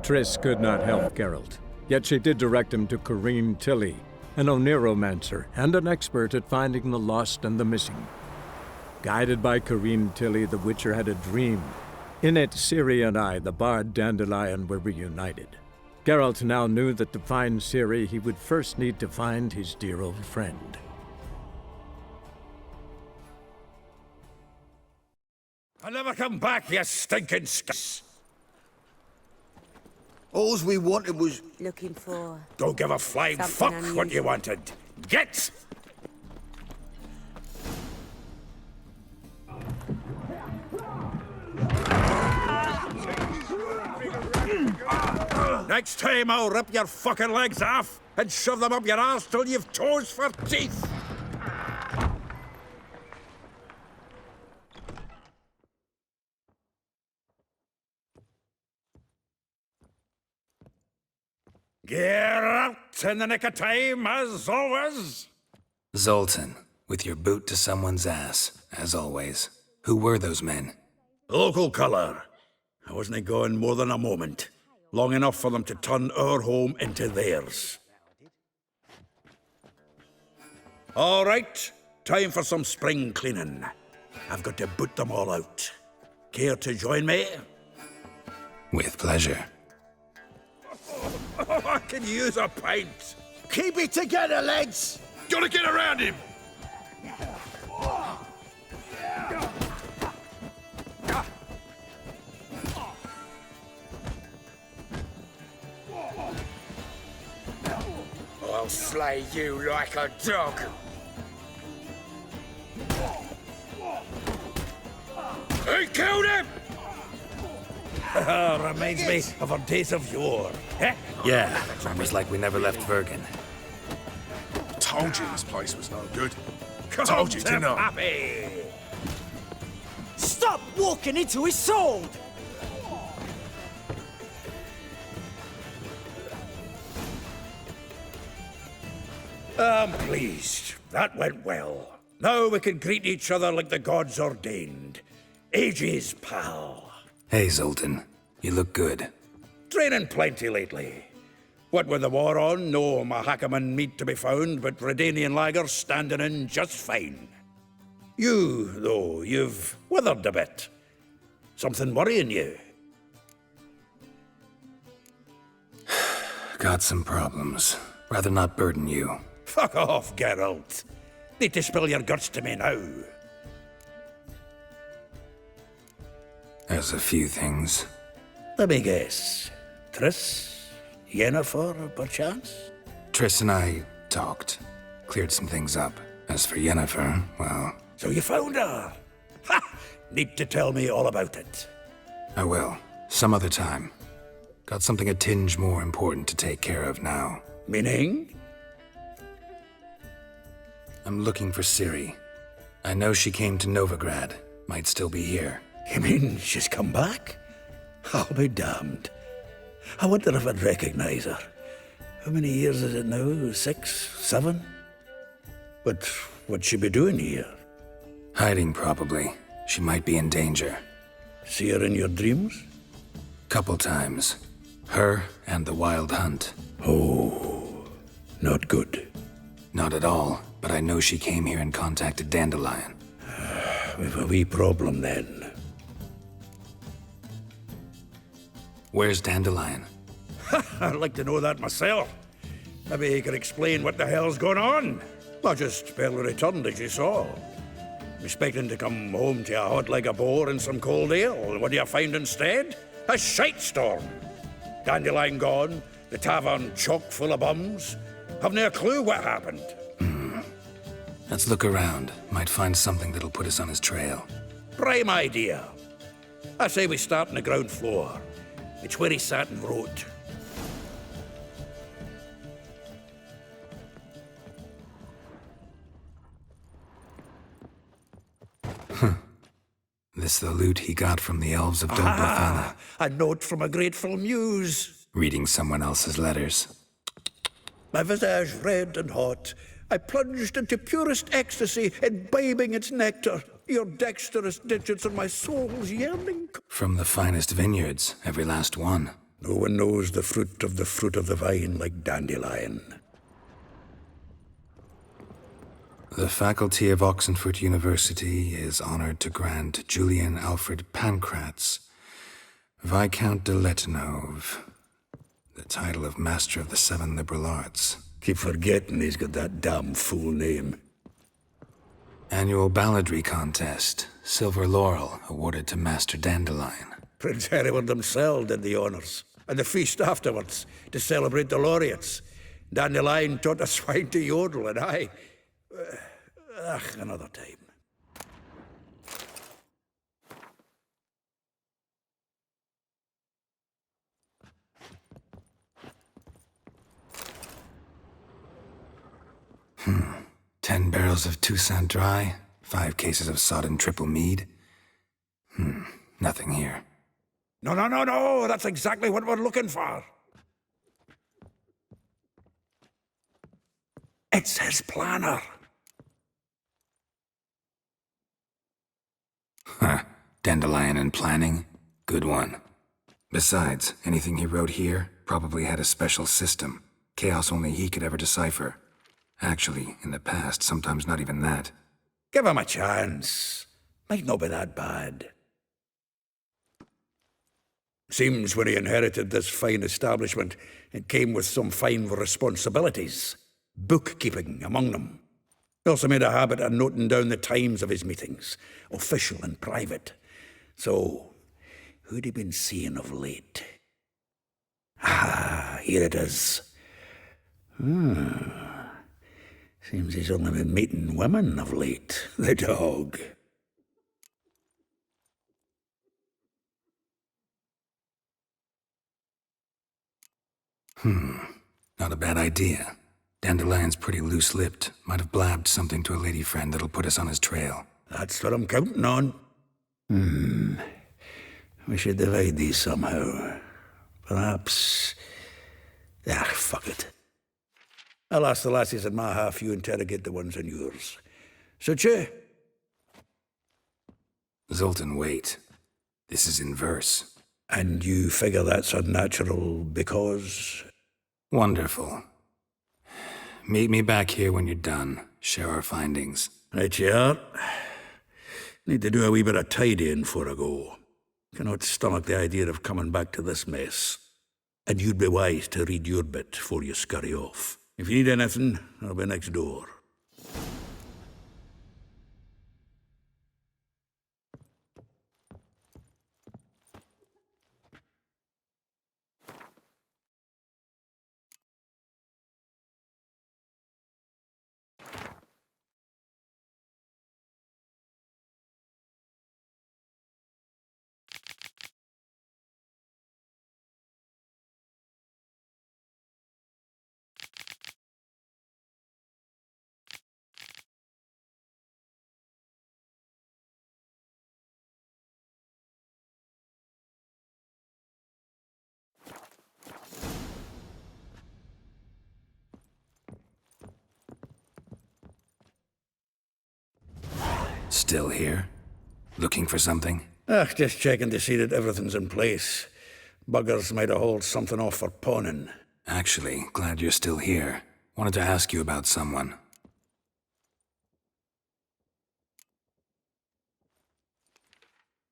Triss could not help Geralt, yet she did direct him to Corrine Tilly, an Oniromancer and an expert at finding the lost and the missing. Guided by Corrine Tilly, the Witcher had a dream. In it, Ciri and I, the bard Dandelion, were reunited. Geralt now knew that to find Ciri, he would first need to find his dear old friend. I'll never come back, you stinking All we wanted was... Looking for... Don't give a flying something fuck what you unusual. wanted. Get! Next time I'll rip your fucking legs off and shove them up your arse till you've toes for teeth. Get out in the nick of time, as always. Zoltan, with your boot to someone's ass, as always. Who were those men? Local colour. I wasn't going more than a moment. Long enough for them to turn our home into theirs. All right, time for some spring cleaning. I've got to boot them all out. Care to join me? With pleasure. Oh, I can use a pint. Keep it together, lads! Gotta get around him. I'll slay you like a dog. He killed him! Reminds me of our days of yore. Eh? Yeah, almost like we never left Vergen. Told you this place was no good. Come Told you, to didn't I? Pappy. Stop walking into his sword! I'm pleased. That went well. Now we can greet each other like the gods ordained. Ages, pal. Hey, Zoltan. You look good. Training plenty lately. What with the war on, no Mahakaman meat to be found, but Redanian lager standing in just fine. You, though, you've withered a bit. Something worrying you? Got some problems. Rather not burden you. Fuck off, Geralt. Need to spill your guts to me now. There's a few things. Let me guess. Triss? Yennefer, perchance? Triss and I talked. Cleared some things up. As for Yennefer, well, So you found her? Ha! Need to tell me all about it. I will. Some other time. Got something a tinge more important to take care of now. Meaning? I'm looking for Ciri. I know she came to Novigrad. Might still be here. You mean she's come back? I'll be damned. I wonder if I'd recognize her. How many years is it now? 6, 7? But what'd she be doing here? Hiding, probably. She might be in danger. See her in your dreams? Couple times. Her and the Wild Hunt. Oh, not good. Not at all, but I know she came here and contacted Dandelion. We've a wee problem then. Where's Dandelion? I'd like to know that myself. Maybe he could explain what the hell's going on. I just barely returned, as you saw. Expecting to come home to a hot like a boar and some cold ale. And what do you find instead? A shite storm. Dandelion gone, the tavern chock full of bums. Haven't a clue what happened. Let's look around. Might find something that'll put us on his trail. Prime idea. I say we start on the ground floor. It's where he sat and wrote. This the loot he got from the elves of Dol Blethana. A note from a grateful muse. Reading someone else's letters. My visage red and hot, I plunged into purest ecstasy, imbibing its nectar. Your dexterous digits and my soul's yearning. From the finest vineyards, every last one. No one knows the fruit of the vine like Dandelion. The faculty of Oxenford University is honored to grant Julian Alfred Pancratz, Viscount de Letenove, the title of Master of the Seven Liberal Arts. Keep forgetting he's got that damn fool name. Annual balladry contest, Silver Laurel, awarded to Master Dandelion. Prince Hereward himself did the honours. And the feast afterwards, to celebrate the laureates. Dandelion taught a swine to yodel, and I... another time. Hmm. 10 barrels of Toussaint Dry, 5 cases of sodden triple mead. Nothing here. No, that's exactly what we're looking for. It's his planner. Huh. Dandelion and planning? Good one. Besides, anything he wrote here probably had a special system. Chaos only he could ever decipher. Actually, in the past, sometimes not even that. Give him a chance. Might not be that bad. Seems when he inherited this fine establishment, it came with some fine responsibilities. Bookkeeping among them. He also made a habit of noting down the times of his meetings, official and private. So, who'd he been seeing of late? Ah, here it is. Seems he's only been meeting women of late, the dog. Not a bad idea. Dandelion's pretty loose-lipped. Might have blabbed something to a lady friend that'll put us on his trail. That's what I'm counting on. We should divide these somehow. Perhaps... fuck it. I'll ask the lassies in my half, you interrogate the ones in yours. Suit you? Zoltan, wait. This is in verse. And you figure that's unnatural because... Wonderful. Meet me back here when you're done. Share our findings. Right you are. Need to do a wee bit of tidying before I go. Cannot stomach the idea of coming back to this mess. And you'd be wise to read your bit before you scurry off. If you need anything, I'll be next door. Still here? Looking for something? Just checking to see that everything's in place. Buggers might have hauled something off for pawning. Actually, glad you're still here. Wanted to ask you about someone.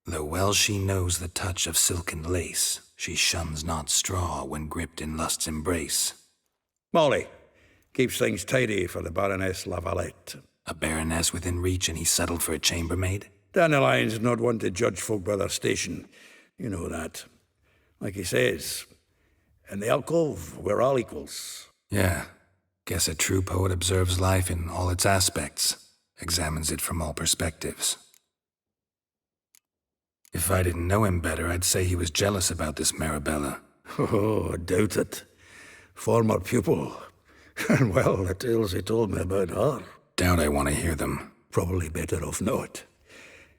Though well she knows the touch of silken lace, she shuns not straw when gripped in lust's embrace. Molly. Keeps things tidy for the Baroness Lavalette. A baroness within reach and he settled for a chambermaid? Dandelion's not one to judge folk by their station. You know that. Like he says, in the alcove, we're all equals. Yeah. Guess a true poet observes life in all its aspects, examines it from all perspectives. If I didn't know him better, I'd say he was jealous about this Marabella. Oh, doubt it. Former pupil. And well, the tales he told me about her. Doubt I want to hear them. Probably better off not.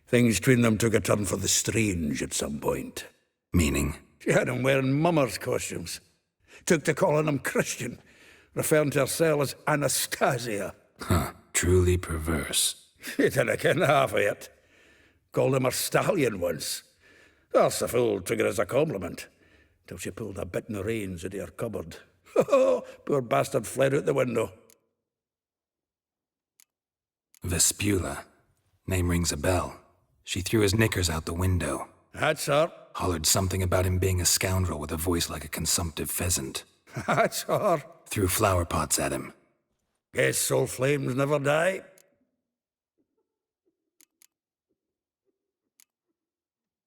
Things between them took a turn for the strange at some point. Meaning? She had him wearing mummers' costumes. Took to calling him Christian, referring to herself as Anastasia. Huh. Truly perverse. He didn't ken half of it. Called him a stallion once. Well, the fool took it as a compliment. till she pulled a bit in the reins out of her cupboard. Poor bastard fled out the window. Vespula. Name rings a bell. She threw his knickers out the window. That's her. Hollered something about him being a scoundrel with a voice like a consumptive pheasant. That's her. Threw flower pots at him. Guess soul flames never die.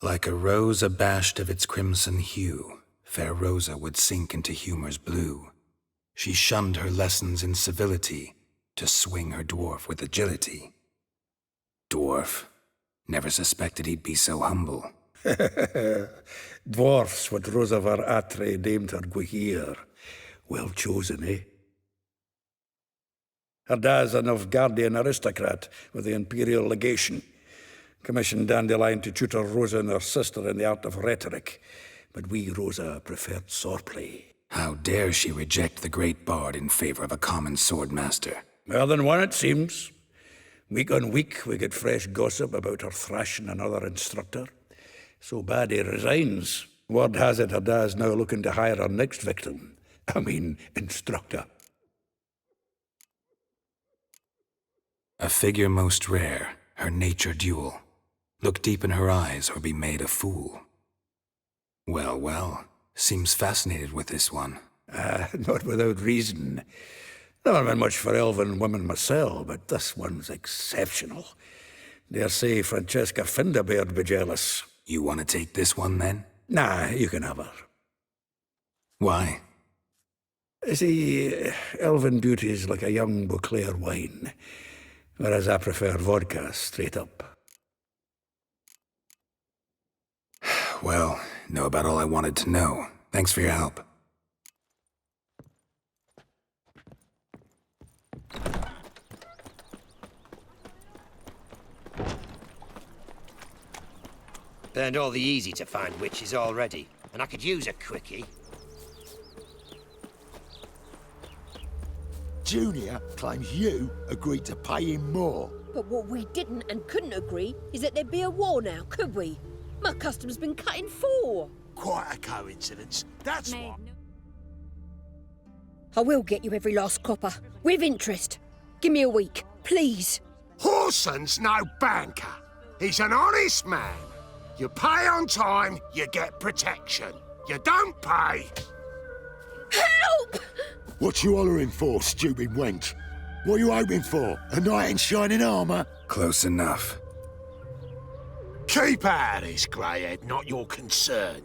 Like a rose abashed of its crimson hue, fair Rosa would sink into humor's blue. She shunned her lessons in civility to swing her dwarf with agility. Dwarf. Never suspected he'd be so humble. Dwarfs what Rosavar Atre named her Gwahir. Well chosen, eh? Her dad's a Novgardian aristocrat with the Imperial Legation. Commissioned Dandelion to tutor Rosa and her sister in the art of rhetoric. But we, Rosa, preferred swordplay. How dare she reject the great bard in favor of a common swordmaster? More than one, it seems. Week on week, we get fresh gossip about her thrashing another instructor. So bad he resigns. Word has it her dad's now looking to hire her next victim. Instructor. A figure most rare, her nature dual. Look deep in her eyes or be made a fool. Well, well, seems fascinated with this one. Not without reason. Never been much for elven women myself, but this one's exceptional. Dare say Francesca Finderbeard be jealous. You want to take this one, then? Nah, you can have her. Why? See, elven beauty's like a young Beauclair wine, whereas I prefer vodka straight up. Well, know about all I wanted to know. Thanks for your help. Burned all the easy-to-find witches already, and I could use a quickie. Junior claims you agreed to pay him more. But what we didn't and couldn't agree is that there'd be a war now, could we? My custom's been cut in 4. Quite a coincidence. That's what. I will get you every last copper, with interest. Give me a week, please. Horson's no banker. He's an honest man. You pay on time, you get protection. You don't pay. Help! What you hollering for, stupid wench? What you hoping for? A knight in shining armour? Close enough. Keep out of this, greyhead, not your concern.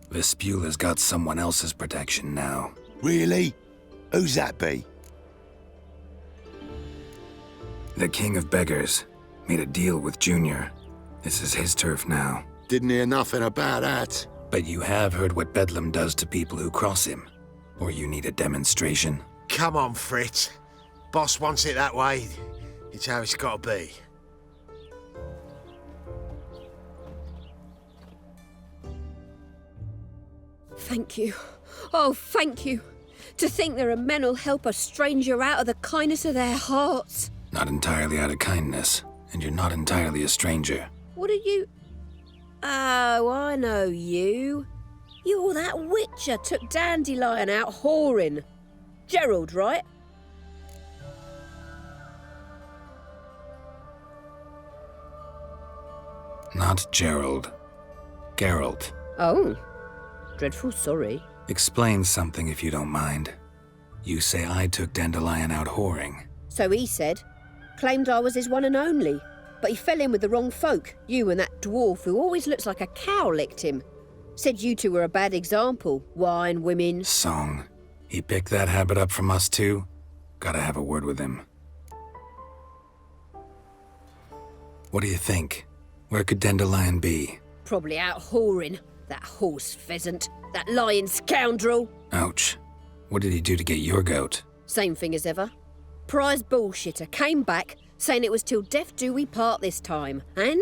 Vespula's got someone else's protection now. Really? Who's that be? The King of Beggars made a deal with Junior. This is his turf now. Didn't hear nothing about that. But you have heard what Bedlam does to people who cross him. Or you need a demonstration. Come on, Fritz. Boss wants it that way. It's how it's got to be. Thank you. Oh, thank you. To think there are men who'll help a stranger out of the kindness of their hearts. Not entirely out of kindness, and you're not entirely a stranger. What are you... Oh, I know you. You're that witcher took Dandelion out whoring. Gerald, right? Not Gerald. Geralt. Oh. Dreadful sorry. Explain something if you don't mind. You say I took Dandelion out whoring. So he said. Claimed I was his one and only. But he fell in with the wrong folk. You and that dwarf who always looks like a cow licked him. Said you two were a bad example. Wine, women... Song. He picked that habit up from us too? Gotta have a word with him. What do you think? Where could Dandelion be? Probably out whoring. That horse pheasant. That lying scoundrel. Ouch. What did he do to get your goat? Same thing as ever. Prize bullshitter came back, saying it was till death do we part this time. And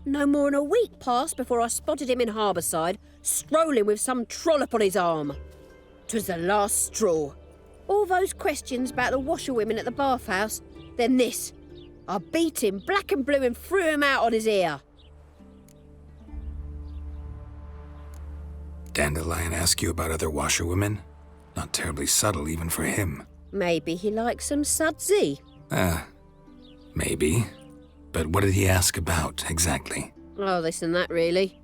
no more than a week passed before I spotted him in Harbourside, strolling with some trollop on his arm. 'Twas the last straw. All those questions about the washerwomen at the bathhouse, then this. I beat him black and blue and threw him out on his ear. Dandelion ask you about other washerwomen? Not terribly subtle even for him. Maybe he likes some sudsy. Maybe. But what did he ask about, exactly? Oh, this and that, really.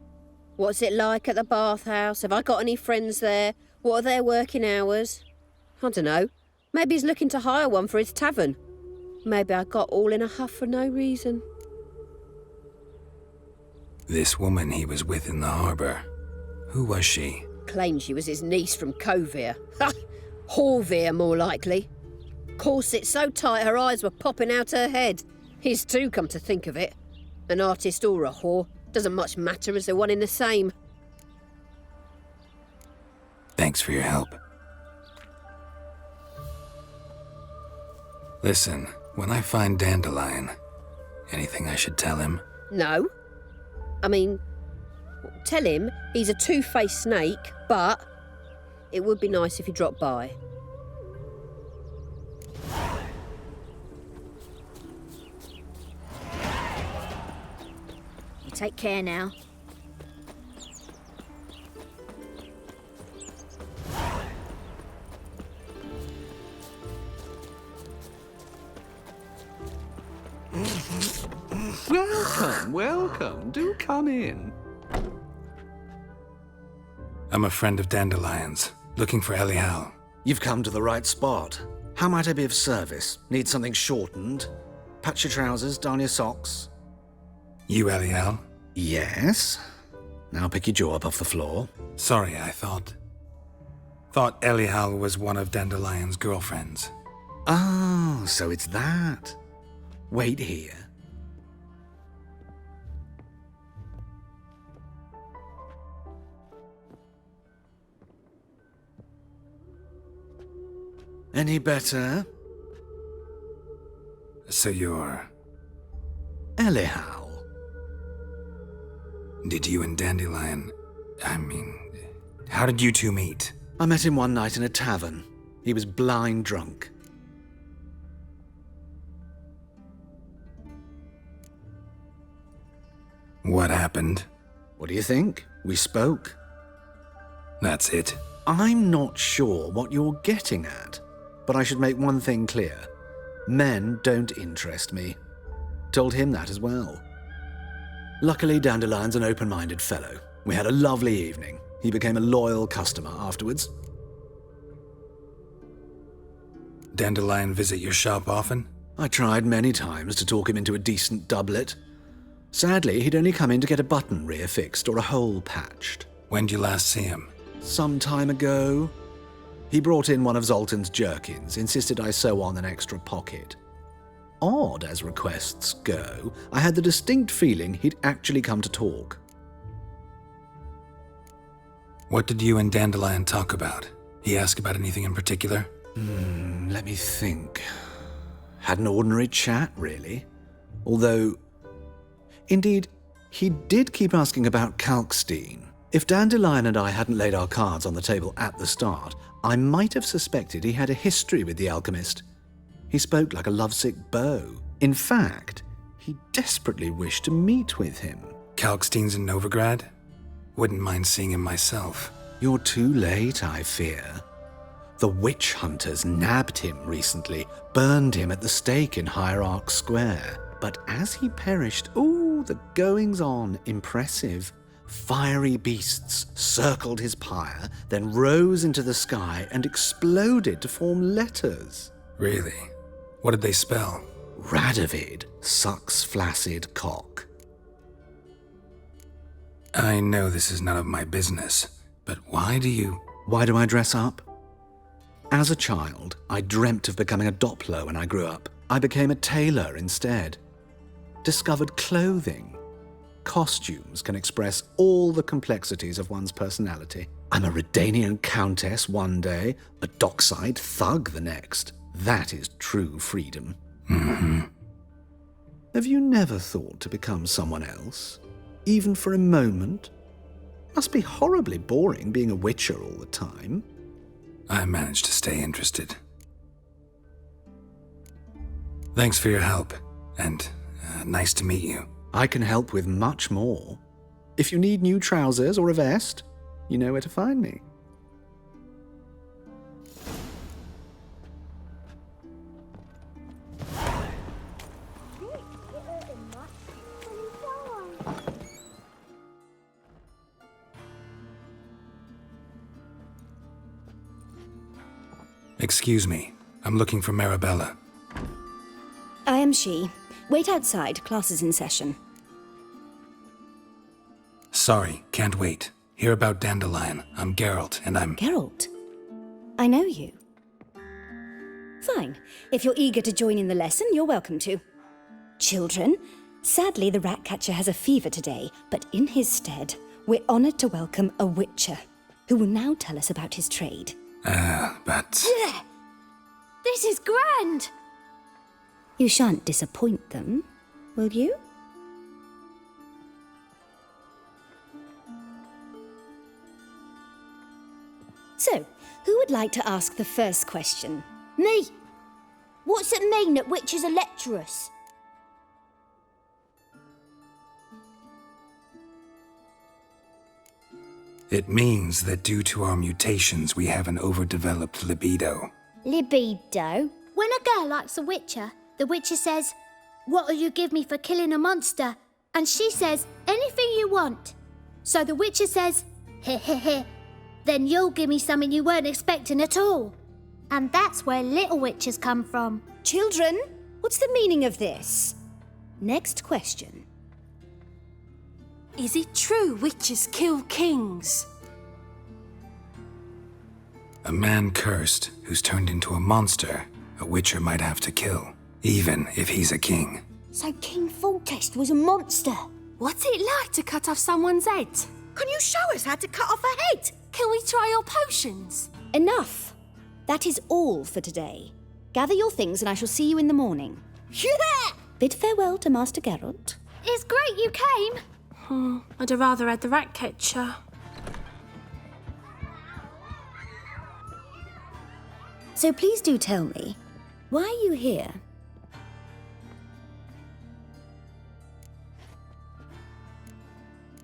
What's it like at the bathhouse? Have I got any friends there? What are their working hours? I don't know. Maybe he's looking to hire one for his tavern. Maybe I got all in a huff for no reason. This woman he was with in the harbour. Who was she? Claimed she was his niece from Covere. Ha! Horvere, more likely. Corset so tight her eyes were popping out her head. His too, come to think of it. An artist or a whore. Doesn't much matter as they're one in the same. Thanks for your help. Listen, when I find Dandelion, anything I should tell him? No. I mean, tell him he's a two-faced snake, but it would be nice if he dropped by. You take care now. Welcome, welcome. Do come in. I'm a friend of Dandelion's, looking for Elial. You've come to the right spot. How might I be of service? Need something shortened? Patch your trousers, darn your socks. You Elial? Yes. Now pick your jaw up off the floor. Sorry, I thought Elial was one of Dandelion's girlfriends. Oh, so it's that. Wait here. Any better? So you're... Elial. Did you and Dandelion... how did you two meet? I met him one night in a tavern. He was blind drunk. What happened? What do you think? We spoke. That's it? I'm not sure what you're getting at, but I should make one thing clear. Men don't interest me. Told him that as well. Luckily, Dandelion's an open-minded fellow. We had a lovely evening. He became a loyal customer afterwards. Dandelion visit your shop often? I tried many times to talk him into a decent doublet. Sadly, he'd only come in to get a button rear fixed or a hole patched. When'd you last see him? Some time ago. He brought in one of Zoltan's jerkins, insisted I sew on an extra pocket. Odd as requests go, I had the distinct feeling he'd actually come to talk. What did you and Dandelion talk about? He asked about anything in particular? Let me think. Had an ordinary chat, really. Although, indeed, he did keep asking about Kalkstein. If Dandelion and I hadn't laid our cards on the table at the start, I might have suspected he had a history with the alchemist. He spoke like a lovesick beau. In fact, he desperately wished to meet with him. Kalkstein's in Novigrad? Wouldn't mind seeing him myself. You're too late, I fear. The witch hunters nabbed him recently, burned him at the stake in Hierarch Square. But as he perished, the goings-on, impressive. Fiery beasts circled his pyre, then rose into the sky and exploded to form letters. Really? What did they spell? Radovid sucks flaccid cock. I know this is none of my business, but why do I dress up? As a child, I dreamt of becoming a Doppler when I grew up. I became a tailor instead. Discovered clothing. Costumes can express all the complexities of one's personality. I'm a Redanian countess one day, a dockside thug the next. That is true freedom. Mm-hmm. Have you never thought to become someone else? Even for a moment? Must be horribly boring being a witcher all the time. I managed to stay interested. Thanks for your help, and nice to meet you. I can help with much more. If you need new trousers or a vest, You know where to find me. Excuse me. I'm looking for Marabella. I am she. Wait outside. Class is in session. Sorry, can't wait. Hear about Dandelion. I'm Geralt, and I'm... Geralt? I know you. Fine. If you're eager to join in the lesson, you're welcome to. Children, sadly the Ratcatcher has a fever today, but in his stead, we're honoured to welcome a Witcher, who will now tell us about his trade. But... This is grand! You shan't disappoint them, will you? So, who would like to ask the first question? Me! What's it mean that witches are lecturers? It means that due to our mutations, we have an overdeveloped libido. Libido? When a girl likes a witcher, the witcher says, "What'll you give me for killing a monster?" And she says, "Anything you want." So the witcher says, "Heh heh heh. Then you'll give me something you weren't expecting at all." And that's where little witches come from. Children, what's the meaning of this? Next question. Is it true witches kill kings? A man cursed who's turned into a monster, a witcher might have to kill, even if he's a king. So King Foltest was a monster. What's it like to cut off someone's head? Can you show us how to cut off a head? Can we try your potions? Enough. That is all for today. Gather your things and I shall see you in the morning. Yeah! Bid farewell to Master Geralt. It's great you came. I'd have rather had the Ratcatcher. So please do tell me, why are you here?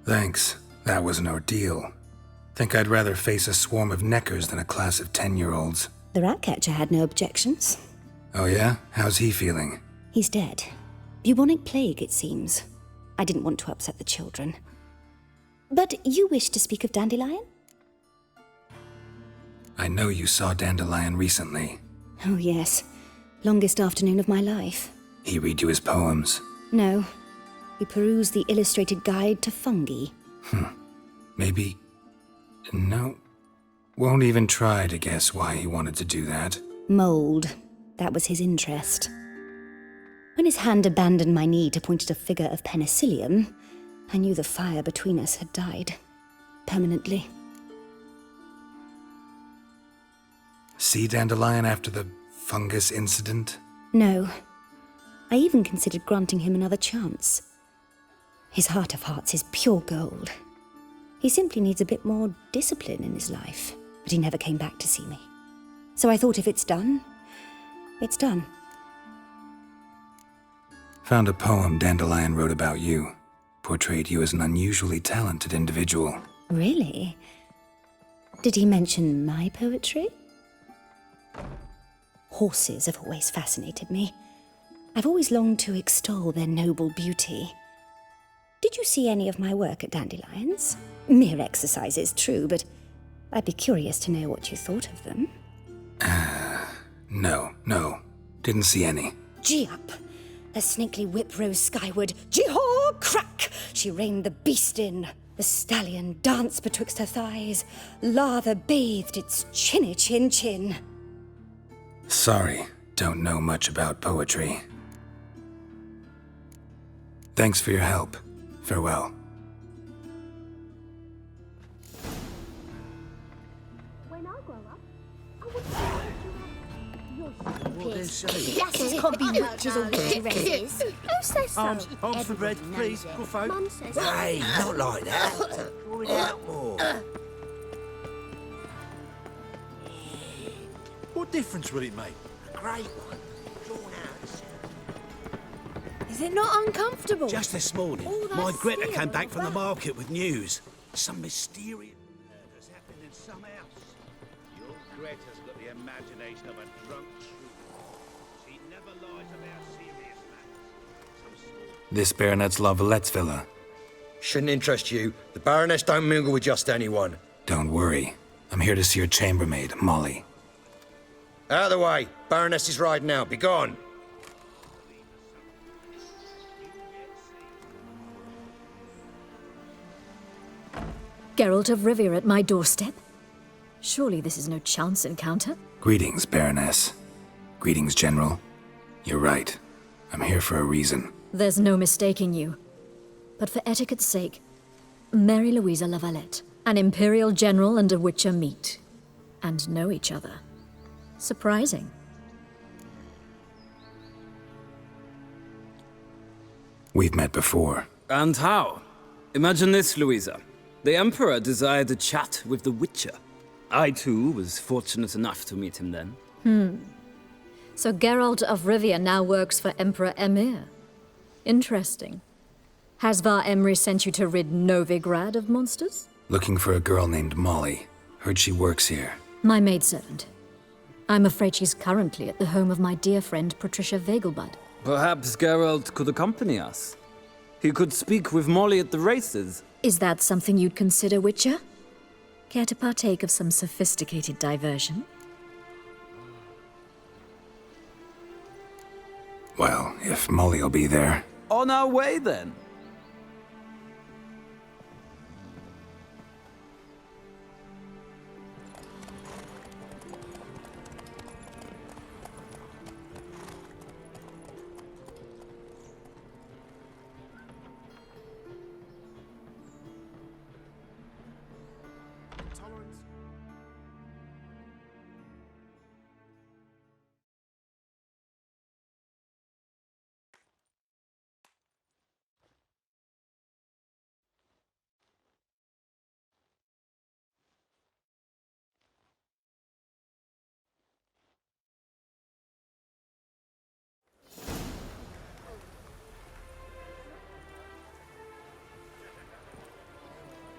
Thanks. That was an ordeal. Think I'd rather face a swarm of neckers than a class of 10-year-olds. The Ratcatcher had no objections. Oh yeah? How's he feeling? He's dead. Bubonic plague, it seems. I didn't want to upset the children. But you wish to speak of Dandelion? I know you saw Dandelion recently. Oh yes. Longest afternoon of my life. He read you his poems. No. We perused the illustrated guide to fungi. Maybe... No. Won't even try to guess why he wanted to do that. Mold. That was his interest. When his hand abandoned my knee to point at a figure of penicillium, I knew the fire between us had died. Permanently. See Dandelion after the fungus incident? No. I even considered granting him another chance. His heart of hearts is pure gold. He simply needs a bit more discipline in his life. But he never came back to see me. So I thought if it's done, it's done. Found a poem Dandelion wrote about you. Portrayed you as an unusually talented individual. Really? Did he mention my poetry? Horses have always fascinated me. I've always longed to extol their noble beauty. Did you see any of my work at Dandelion's? Mere exercises, true, but I'd be curious to know what you thought of them. No. Didn't see any. Gee up! A snakely whip rose skyward. Jee-haw! Crack! She reined the beast in. The stallion danced betwixt her thighs. Lather bathed its chinny chin. Sorry, don't know much about poetry. Thanks for your help. Farewell. When I grow up, I would That's can't be witches or witcheresses. Who says so? Arms for bread, please, good folk. Mum says Hey, not like that. Draw it out more. What difference will it make? A great one. Drawn out. Is it not uncomfortable? Just this morning, All that my Greta steel came back and from the that. market with news. Some mysterious... in some house. Your Greta's got the imagination of a drunk troubadour. She never lies about serious matters. This baronet's La Vallette's villa. Shouldn't interest you. The Baroness don't mingle with just anyone. Don't worry. I'm here to see your chambermaid, Molly. Out of the way. Baroness is riding out. Be gone. Geralt of Rivia at my doorstep? Surely this is no chance encounter? Greetings, Baroness. Greetings, General. You're right. I'm here for a reason. There's no mistaking you. But for etiquette's sake, Mary Louisa La Valette, an Imperial General and a Witcher meet. And know each other. Surprising. We've met before. And how? Imagine this, Louisa. The Emperor desired a chat with the Witcher. I, too, was fortunate enough to meet him then. So Geralt of Rivia now works for Emperor Emir. Interesting. Has Var Emry sent you to rid Novigrad of monsters? Looking for a girl named Molly. Heard she works here. My maidservant. I'm afraid she's currently at the home of my dear friend Patricia Vegelbud. Perhaps Geralt could accompany us. He could speak with Molly at the races. Is that something you'd consider, Witcher? Care to partake of some sophisticated diversion? Well, if Molly'll be there. On our way, then.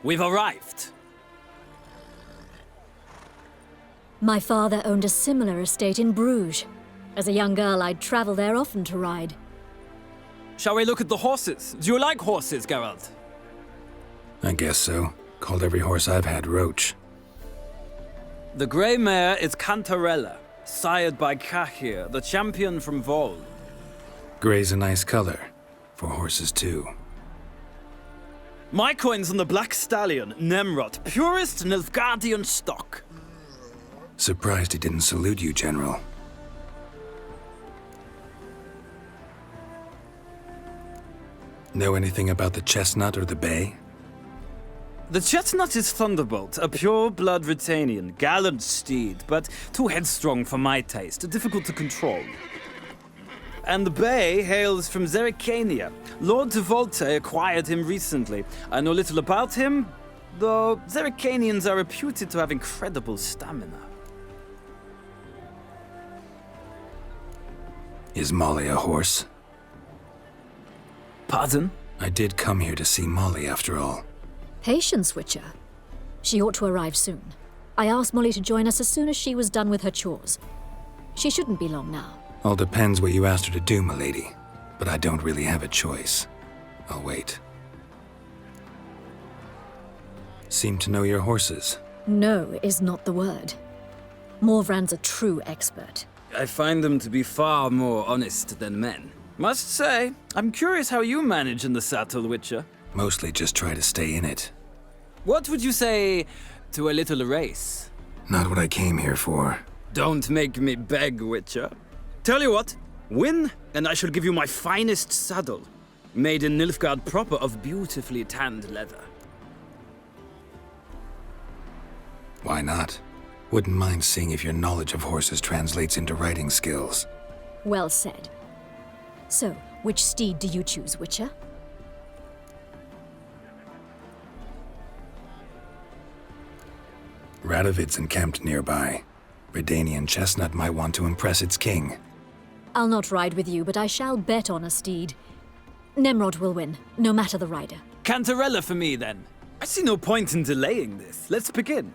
We've arrived. My father owned a similar estate in Bruges. As a young girl, I'd travel there often to ride. Shall we look at the horses? Do you like horses, Geralt? I guess so. Called every horse I've had Roach. The grey mare is Cantarella, sired by Cahir, the champion from Vol. Grey's a nice color. For horses, too. My coin's on the Black Stallion, Nemrod, purest Nilfgaardian stock. Surprised he didn't salute you, General. Know anything about the chestnut or the bay? The chestnut is Thunderbolt, a pure-blood Britannian, gallant steed, but too headstrong for my taste, difficult to control. And the bay hails from Zerrikania. Lord de Volte acquired him recently. I know little about him, though Zerrikanians are reputed to have incredible stamina. Is Molly a horse? Pardon? I did come here to see Molly, after all. Patience, Witcher. She ought to arrive soon. I asked Molly to join us as soon as she was done with her chores. She shouldn't be long now. All depends what you asked her to do, milady. But I don't really have a choice. I'll wait. Seem to know your horses. No is not the word. Morvran's a true expert. I find them to be far more honest than men. Must say, I'm curious how you manage in the saddle, Witcher. Mostly just try to stay in it. What would you say to a little race? Not what I came here for. Don't make me beg, Witcher. Tell you what, win, and I shall give you my finest saddle, made in Nilfgaard proper of beautifully tanned leather. Why not? Wouldn't mind seeing if your knowledge of horses translates into riding skills. Well said. So, which steed do you choose, Witcher? Radovid's encamped nearby. Redanian chestnut might want to impress its king. I'll not ride with you, but I shall bet on a steed. Nemrod will win, no matter the rider. Cantarella for me, then. I see no point in delaying this. Let's begin.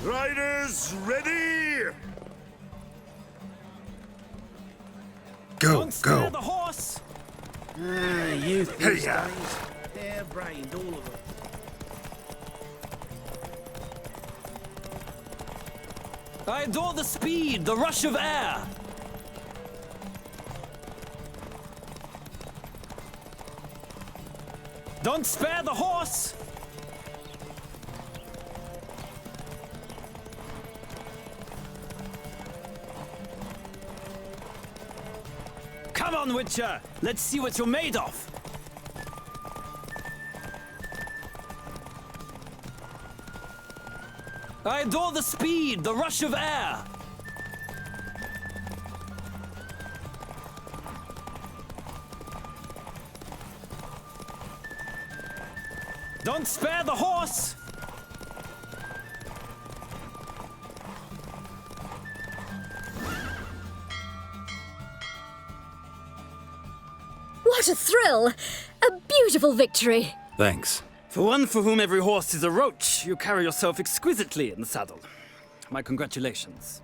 Riders, ready? Go, Don't spare go. the horse! Youth Hey, these ya. days. Hair-brained, all of them. I adore the speed, the rush of air. Don't spare the horse! Come on, Witcher! Let's see what you're made of! I adore the speed, the rush of air! Don't spare the horse! What a thrill! A beautiful victory! Thanks. For one for whom every horse is a roach, you carry yourself exquisitely in the saddle. My congratulations.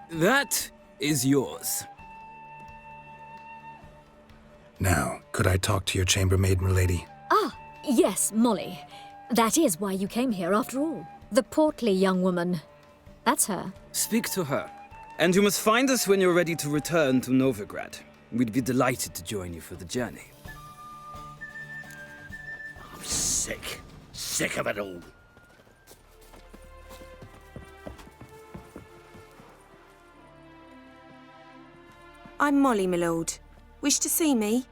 That is yours. Now, could I talk to your chambermaid, milady? Ah, yes, Molly. That is why you came here after all. The portly young woman. That's her. Speak to her. And you must find us when you're ready to return to Novigrad. We'd be delighted to join you for the journey. I'm sick. Sick of it all. I'm Molly, my lord. Wish to see me?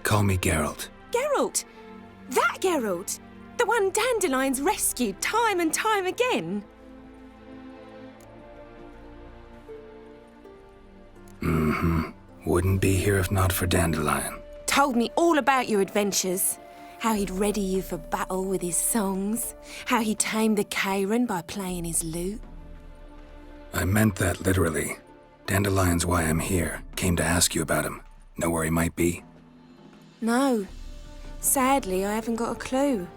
Call me Geralt. Geralt! That Geralt! The one Dandelion's rescued time and time again! Mm-hmm. Wouldn't be here if not for Dandelion. Told me all about your adventures. How he'd ready you for battle with his songs. How he tamed the Karen by playing his lute. I meant that literally. Dandelion's why I'm here. Came to ask you about him. Know where he might be? No. Sadly, I haven't got a clue.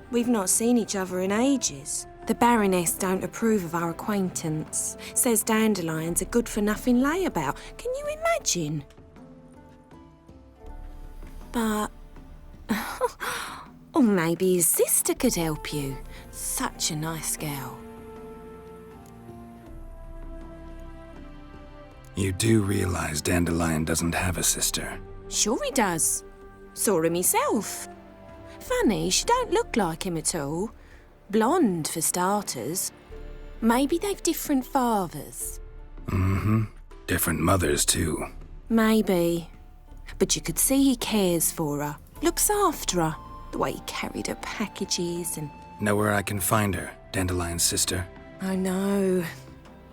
We've not seen each other in ages. The Baroness don't approve of our acquaintance. Says Dandelion's a good-for-nothing layabout. Can you imagine? But... or maybe his sister could help you. Such a nice girl. You do realize Dandelion doesn't have a sister. Sure he does. Saw him myself. Funny, she don't look like him at all. Blonde, for starters. Maybe they've different fathers. Mm-hmm. Different mothers, too. Maybe. But you could see he cares for her. Looks after her. The way he carried her packages and... Know where I can find her, Dandelion's sister? I know.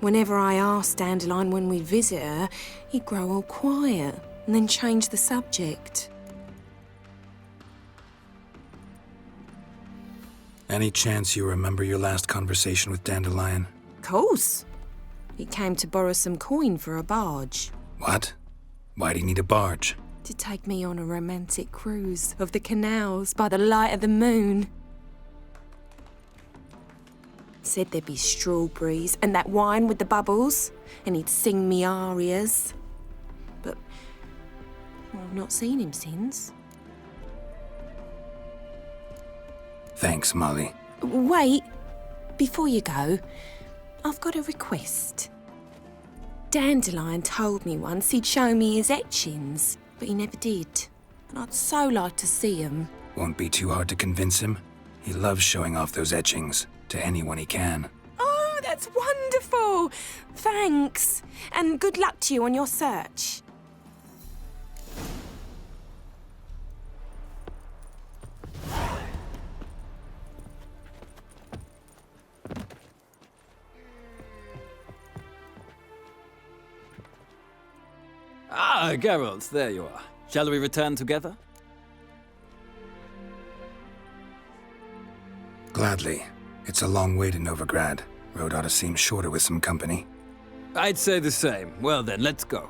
Whenever I asked Dandelion when we'd visit her, he'd grow all quiet and then change the subject. Any chance you remember your last conversation with Dandelion? Course. He came to borrow some coin for a barge. What? Why'd he need a barge? To take me on a romantic cruise of the canals by the light of the moon. Said there'd be strawberries and that wine with the bubbles, and he'd sing me arias. But well, I've not seen him since. Thanks, Molly. Wait, before you go, I've got a request. Dandelion told me once he'd show me his etchings, but he never did. And I'd so like to see them. Won't be too hard to convince him. He loves showing off those etchings to anyone he can. Oh, that's wonderful! Thanks, and good luck to you on your search. Ah, Geralt, there you are. Shall we return together? Gladly. It's a long way to Novigrad. Road ought to seem shorter with some company. I'd say the same. Well then, let's go.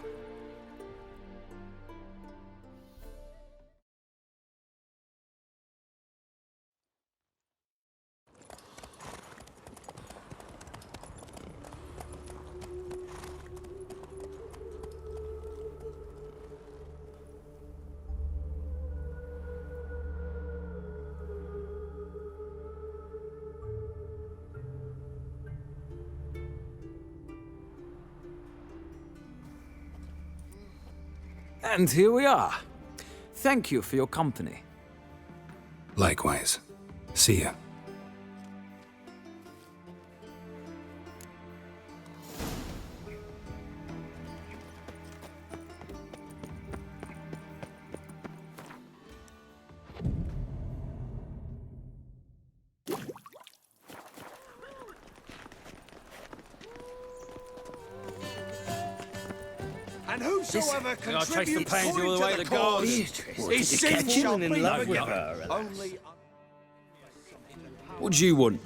And here we are. Thank you for your company. Likewise. See ya. And whosoever Listen, I'll chase the contributes pains all the way to to the cause God. is sinful in love with her. Only... What do you want?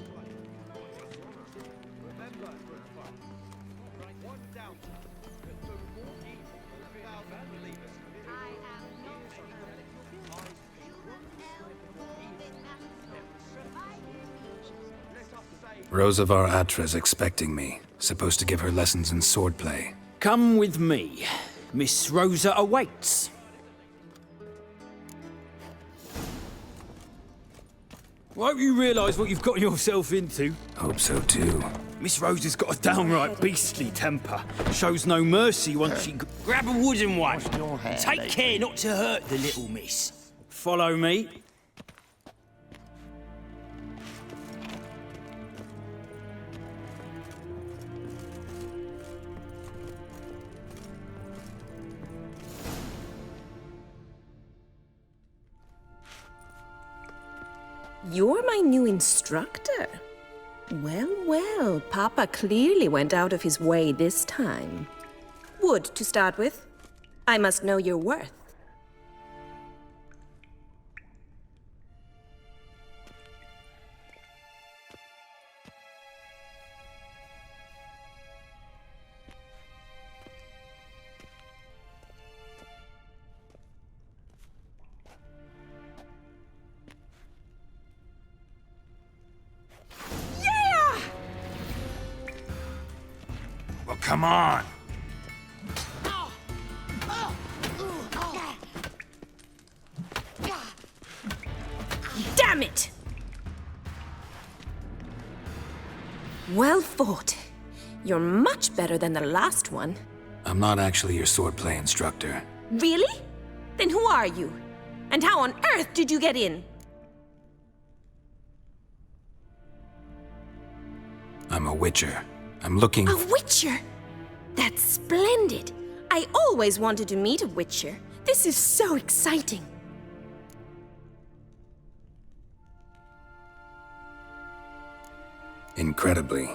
Rosa var Atra's expecting me. Supposed to give her lessons in swordplay. Come with me. Miss Rosa awaits. Won't you realise what you've got yourself into? Hope so too. Miss Rosa's got a downright beastly temper. Shows no mercy once she... Grab a wooden one. Take care not to hurt the little miss. Follow me. You're my new instructor. Well, well, Papa clearly went out of his way this time. Wood, to start with. I must know your worth. Well, come on. Damn it! Well fought. You're much better than the last one. I'm not actually your swordplay instructor. Really? Then who are you? And how on earth did you get in? I'm a witcher. I'm looking... A witcher? That's splendid. I always wanted to meet a witcher. This is so exciting. Incredibly.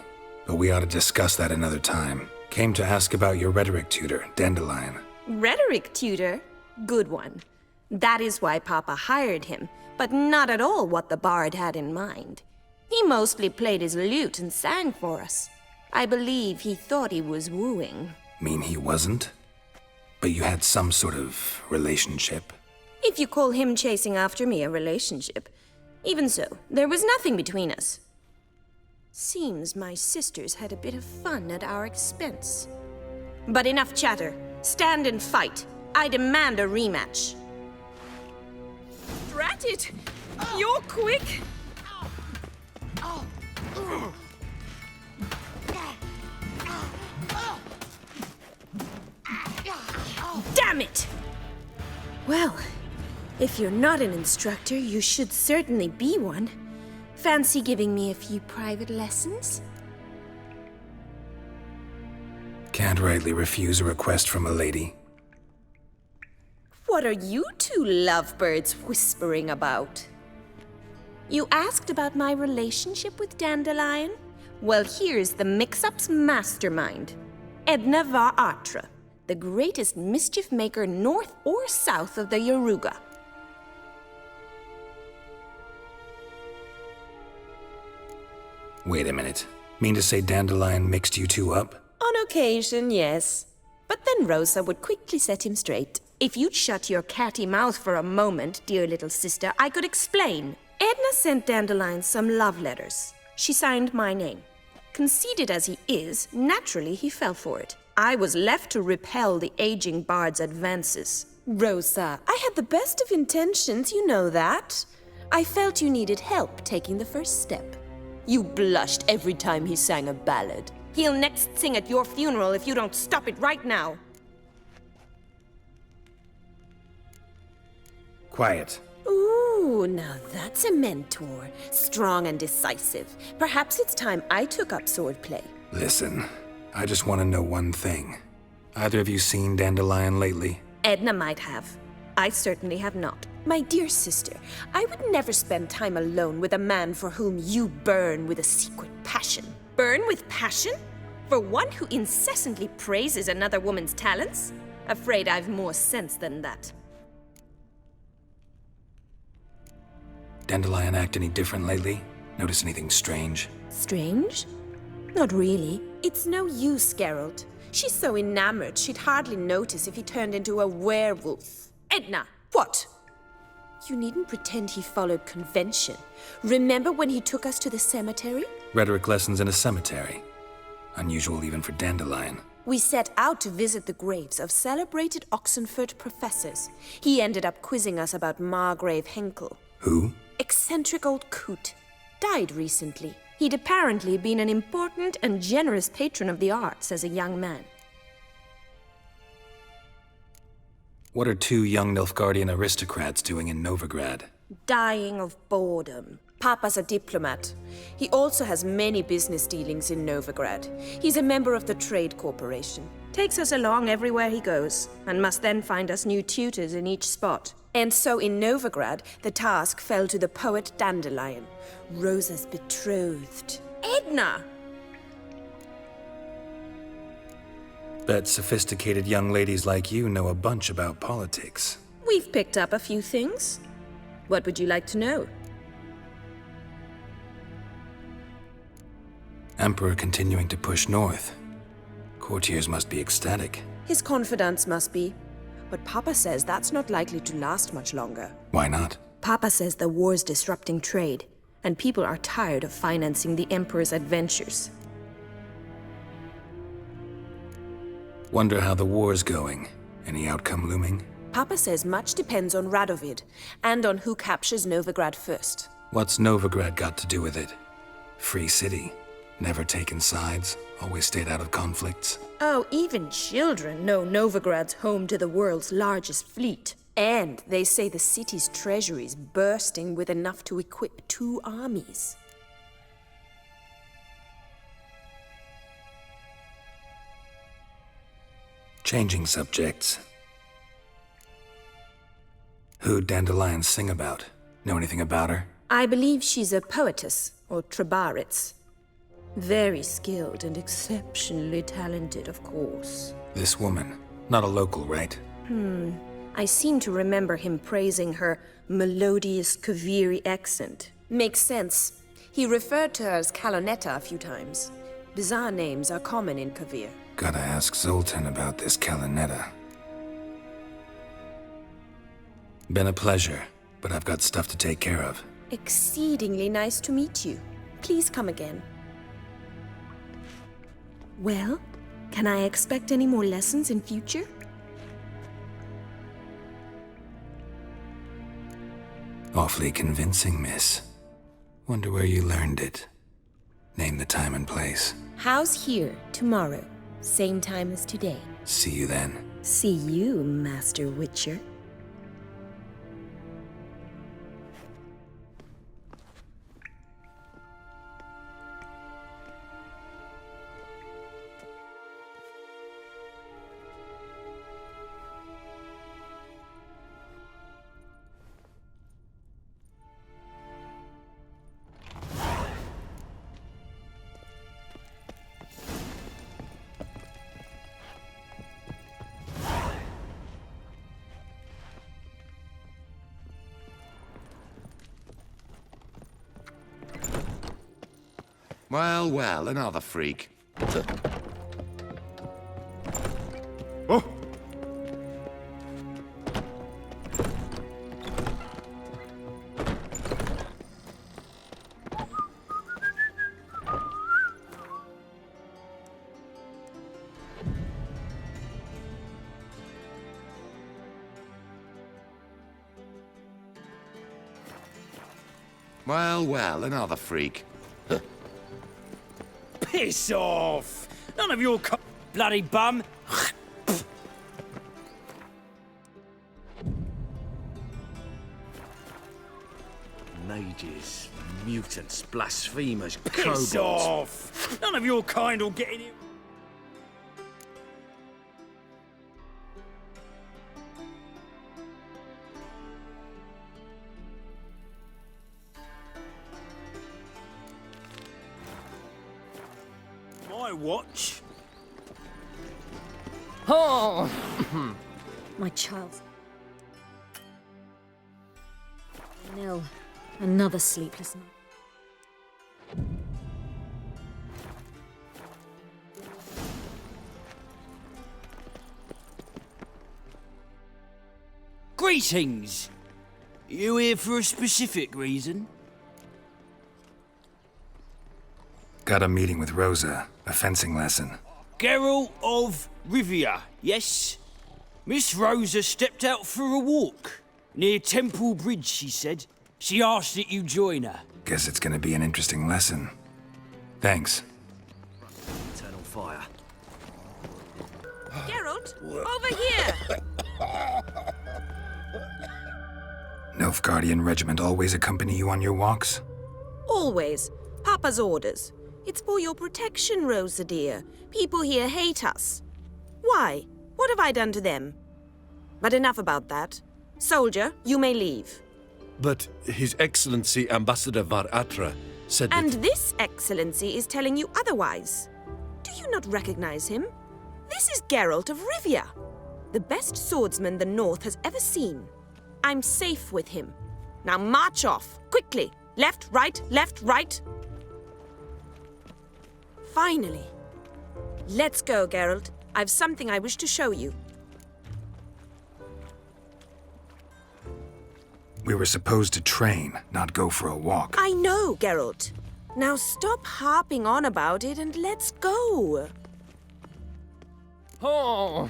But we ought to discuss that another time. Came to ask about your rhetoric tutor, Dandelion. Rhetoric tutor? Good one. That is why Papa hired him, but not at all what the bard had in mind. He mostly played his lute and sang for us. I believe he thought he was wooing. Mean he wasn't? But you had some sort of relationship? If you call him chasing after me a relationship. Even so, there was nothing between us. Seems my sisters had a bit of fun at our expense. But enough chatter. Stand and fight. I demand a rematch. Drat it! You're quick! Damn it! Well, if you're not an instructor, you should certainly be one. Fancy giving me a few private lessons? Can't rightly refuse a request from a lady. What are you two lovebirds whispering about? You asked about my relationship with Dandelion? Well, here's the mix-up's mastermind. Edna var Atra, the greatest mischief maker north or south of the Yaruga. Wait a minute. Mean to say Dandelion mixed you two up? On occasion, yes. But then Rosa would quickly set him straight. If you'd shut your catty mouth for a moment, dear little sister, I could explain. Edna sent Dandelion some love letters. She signed my name. Conceited as he is, naturally he fell for it. I was left to repel the aging bard's advances. Rosa, I had the best of intentions, you know that. I felt you needed help taking the first step. You blushed every time he sang a ballad. He'll next sing at your funeral if you don't stop it right now. Quiet. Ooh, now that's a mentor. Strong and decisive. Perhaps it's time I took up swordplay. Listen, I just want to know one thing. Either of you seen Dandelion lately? Edna might have. I certainly have not. My dear sister, I would never spend time alone with a man for whom you burn with a secret passion. Burn with passion? For one who incessantly praises another woman's talents? Afraid I've more sense than that. Dandelion act any different lately? Notice anything strange? Strange? Not really. It's no use, Geralt. She's so enamored she'd hardly notice if he turned into a werewolf. Edna! What? You needn't pretend he followed convention. Remember when he took us to the cemetery? Rhetoric lessons in a cemetery. Unusual even for Dandelion. We set out to visit the graves of celebrated Oxenford professors. He ended up quizzing us about Margrave Henkel. Who? Eccentric old coot. Died recently. He'd apparently been an important and generous patron of the arts as a young man. What are two young Nilfgaardian aristocrats doing in Novigrad? Dying of boredom. Papa's a diplomat. He also has many business dealings in Novigrad. He's a member of the Trade Corporation. Takes us along everywhere he goes, and must then find us new tutors in each spot. And so in Novigrad, the task fell to the poet Dandelion, Rosa's betrothed. Edna! Bet sophisticated young ladies like you know a bunch about politics. We've picked up a few things. What would you like to know? Emperor continuing to push north. Courtiers must be ecstatic. His confidants must be. But Papa says that's not likely to last much longer. Why not? Papa says the war's disrupting trade, and people are tired of financing the Emperor's adventures. Wonder how the war's going. Any outcome looming? Papa says much depends on Radovid, and on who captures Novigrad first. What's Novigrad got to do with it? Free city. Never taken sides. Always stayed out of conflicts. Oh, even children know Novigrad's home to the world's largest fleet. And they say the city's treasury's bursting with enough to equip 2 armies. Changing subjects. Who'd Dandelion sing about? Know anything about her? I believe she's a poetess, or Trebaritz. Very skilled and exceptionally talented, of course. This woman. Not a local, right? I seem to remember him praising her melodious Kaviri accent. Makes sense. He referred to her as Kalonetta a few times. Bizarre names are common in Kavir. Gotta ask Zoltan about this Kalonetta. Been a pleasure, but I've got stuff to take care of. Exceedingly nice to meet you. Please come again. Well, can I expect any more lessons in future? Awfully convincing, miss. Wonder where you learned it. Name the time and place. House here, tomorrow. Same time as today. See you then. See you, Master Witcher. Well, well, another freak. Oh! Well, well, another freak. Piss off! None of your bloody bum! Mages, mutants, blasphemers, Piss kobolds. off! None of your kind will get in here. My watch? Oh! My child. Nil. Another sleepless night. Greetings! You here for a specific reason? Got a meeting with Rosa, a fencing lesson. Geralt of Rivia, yes? Miss Rosa stepped out for a walk. Near Temple Bridge, she said. She asked that you join her. Guess it's gonna be an interesting lesson. Thanks. Eternal fire. Geralt, over here! Nilfgaardian regiment always accompany you on your walks? Always. Papa's orders. It's for your protection, Rosa dear. People here hate us. Why? What have I done to them? But enough about that. Soldier, you may leave. But His Excellency Ambassador Var Atra said And that... this excellency is telling you otherwise. Do you not recognize him? This is Geralt of Rivia, the best swordsman the North has ever seen. I'm safe with him. Now march off, quickly. Left, right, left, right. Finally. Let's go, Geralt. I've something I wish to show you. We were supposed to train, not go for a walk. I know, Geralt. Now stop harping on about it and let's go. Oh!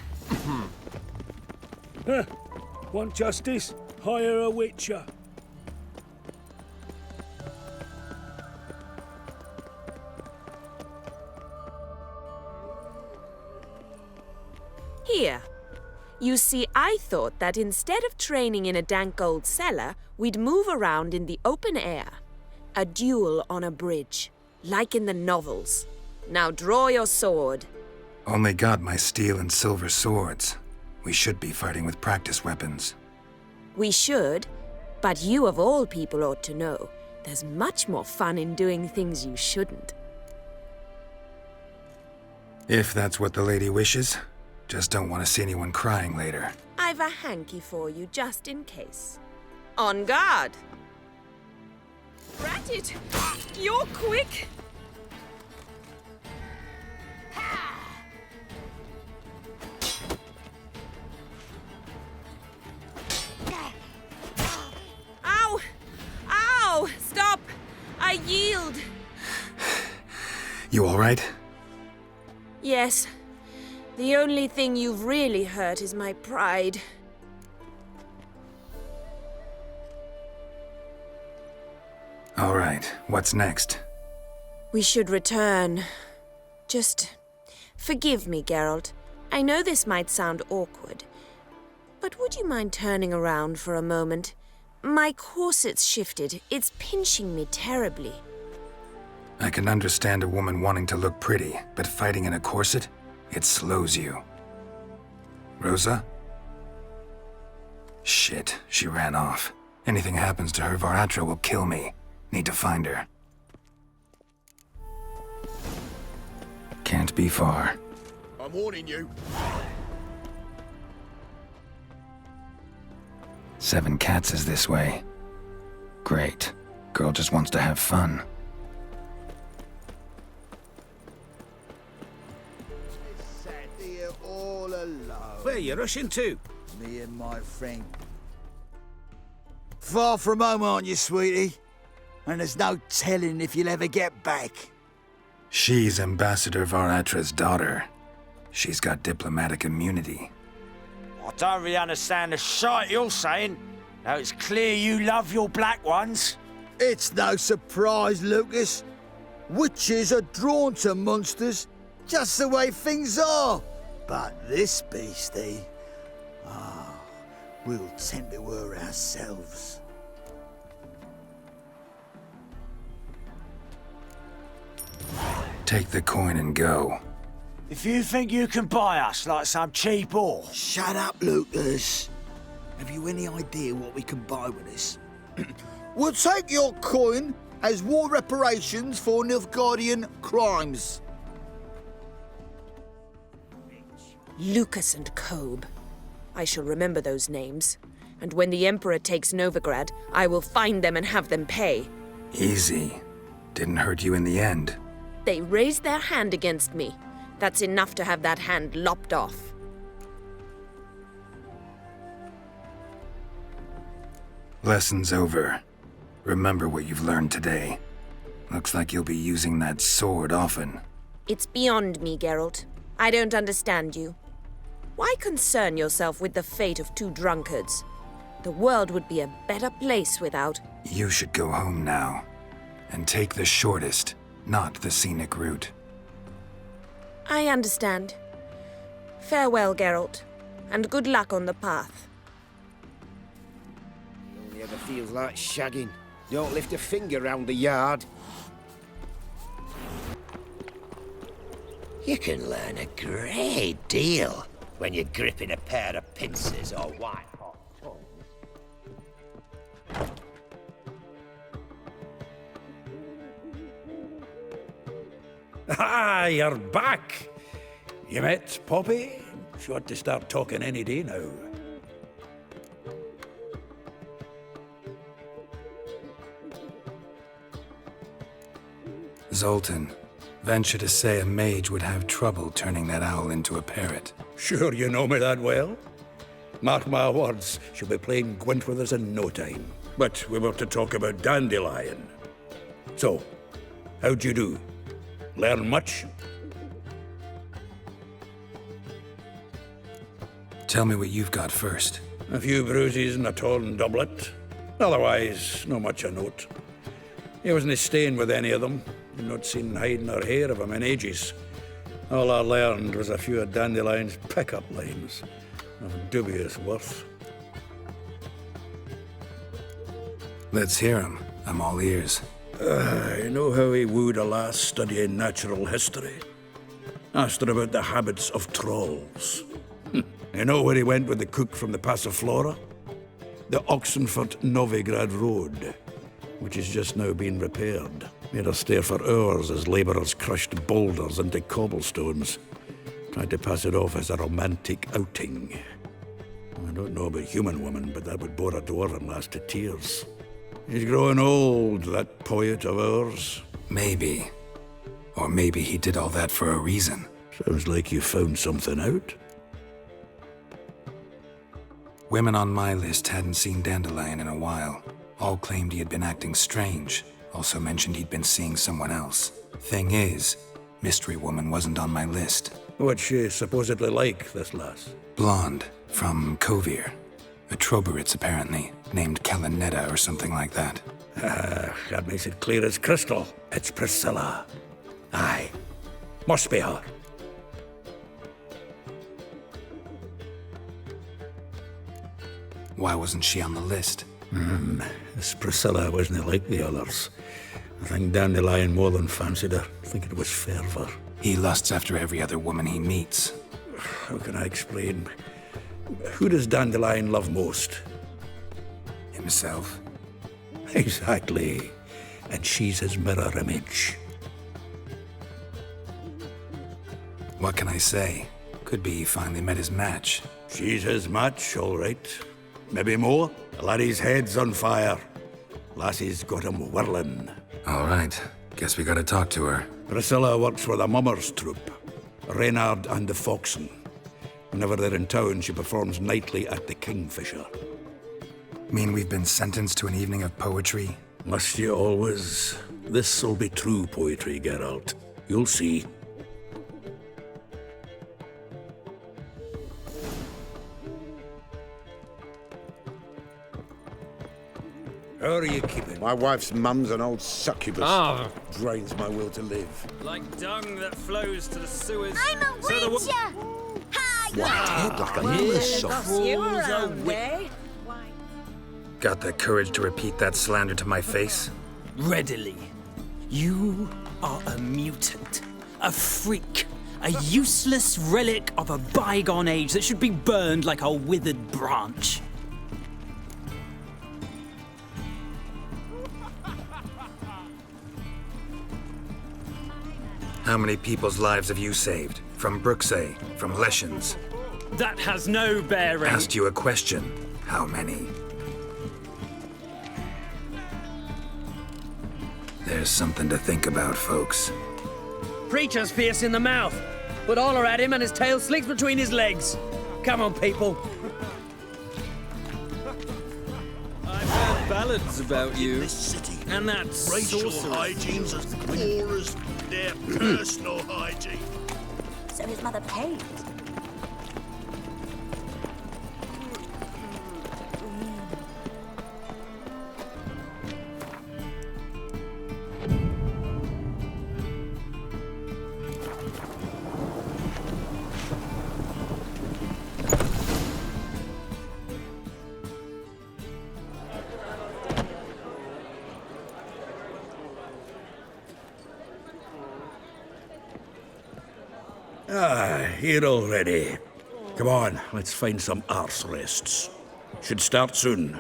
Want justice? Hire a witcher. Here. You see, I thought that instead of training in a dank old cellar, we'd move around in the open air. A duel on a bridge, like in the novels. Now draw your sword. Only got my steel and silver swords. We should be fighting with practice weapons. We should, but you of all people ought to know. There's much more fun in doing things you shouldn't. If that's what the lady wishes. Just don't want to see anyone crying later. I've a hanky for you, just in case. On guard! Rat it! You're quick! Ow! Ow! Stop! I yield! You alright? Yes. The only thing you've really hurt is my pride. Alright, what's next? We should return. Just forgive me, Geralt. I know this might sound awkward, but would you mind turning around for a moment? My corset's shifted. It's pinching me terribly. I can understand a woman wanting to look pretty, but fighting in a corset? It slows you. Rosa? Shit, she ran off. Anything happens to her, Var Atra will kill me. Need to find her. Can't be far. I'm warning you. 7 Cats is this way. Great. Girl just wants to have fun. Where you rushing to? Me and my friend. Far from home, aren't you, sweetie? And there's no telling if you'll ever get back. She's Ambassador Var Atra's daughter. She's got diplomatic immunity. I don't really understand the shite you're saying. Now it's clear you love your black ones. It's no surprise, Lucas. Witches are drawn to monsters, just the way things are. But this beastie, we'll tend to her ourselves. Take the coin and go. If you think you can buy us like some cheap whore... Shut up, Lucas. Have you any idea what we can buy with this? We'll take your coin as war reparations for Nilfgaardian crimes. Lucas and Kobe. I shall remember those names. And when the Emperor takes Novigrad, I will find them and have them pay. Easy. Didn't hurt you in the end. They raised their hand against me. That's enough to have that hand lopped off. Lesson's over. Remember what you've learned today. Looks like you'll be using that sword often. It's beyond me, Geralt. I don't understand you. Why concern yourself with the fate of two drunkards? The world would be a better place without... You should go home now. And take the shortest, not the scenic route. I understand. Farewell, Geralt. And good luck on the path. He only ever feels like shagging. Don't lift a finger round the yard. You can learn a great deal when you're gripping a pair of pincers or white-hot tongs. Ah, you're back. You met Poppy? She ought to start talking any day now. Zoltan, venture to say a mage would have trouble turning that owl into a parrot. Sure you know me that well. Mark my words, she'll be playing Gwent with us in no time. But we were to talk about Dandelion. So, how'd you do? Learn much? Tell me what you've got first. A few bruises and a torn doublet. Otherwise, no much a note. He wasn't staying with any of them. I'd not seen hide nor hair of him in ages. All I learned was a few of Dandelion's pick-up lines of dubious worth. Let's hear him. I'm all ears. You know how he wooed a lass studying natural history? Asked her about the habits of trolls. You know where he went with the cook from the Passiflora? The Oxenfurt-Novigrad Road, which is just now being repaired. Made her stare for hours as labourers crushed boulders into cobblestones. Tried to pass it off as a romantic outing. I don't know about human women, but that would bore a dwarven lass to tears. He's growing old, that poet of ours. Maybe. Or maybe he did all that for a reason. Sounds like you found something out. Women on my list hadn't seen Dandelion in a while. All claimed he had been acting strange. Also mentioned he'd been seeing someone else. Thing is, Mystery Woman wasn't on my list. What's she supposedly like, this lass? Blonde, from Kovir. A Troberitz, apparently, named Kalinetta or something like that. That makes it clear as crystal. It's Priscilla. Aye. Must be her. Why wasn't she on the list? This Priscilla wasn't like the others. I think Dandelion more than fancied her. I think it was fervour. He lusts after every other woman he meets. How can I explain? Who does Dandelion love most? Himself. Exactly. And she's his mirror image. What can I say? Could be he finally met his match. She's his match, all right. Maybe more. The laddie's head's on fire. Lassie's got him whirling. All right. Guess we gotta talk to her. Priscilla works for the Mummers troupe. Reynard and the Foxen. Whenever they're in town, she performs nightly at the Kingfisher. Mean we've been sentenced to an evening of poetry? Must you always? This'll be true poetry, Geralt. You'll see. How are you keeping? My wife's mum's an old succubus. Ah. Drains my will to live. Like dung that flows to the sewers. I'm a witcher! Head like a nurse. Got the courage to repeat that slander to my face? Readily. You are a mutant. A freak. A useless relic of a bygone age that should be burned like a withered branch. How many people's lives have you saved? From Brooksay, from Leshens? That has no bearing. Asked you a question. How many? There's something to think about, folks. Preacher's fierce in the mouth, but holler at him and his tail slicks between his legs. Come on, people. I've heard ballads about you. And that Racial sorceress. hygiene's as poor as their personal hygiene. So his mother paid. Here already. Come on, let's find some arse rests. Should start soon.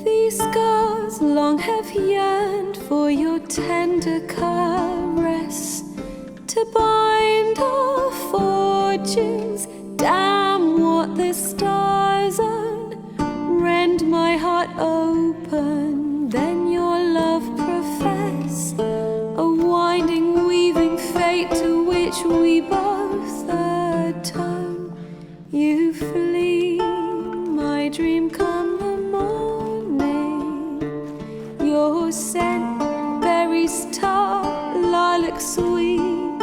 These scars long have yearned for your tender caress, to bind our fortunes. Damn what the stars own. Rend my heart open, then your love profess, a winding, weaving fate to which we both atone. You flee, my dream come the morning. Your scent, berries tart, lilac sweet,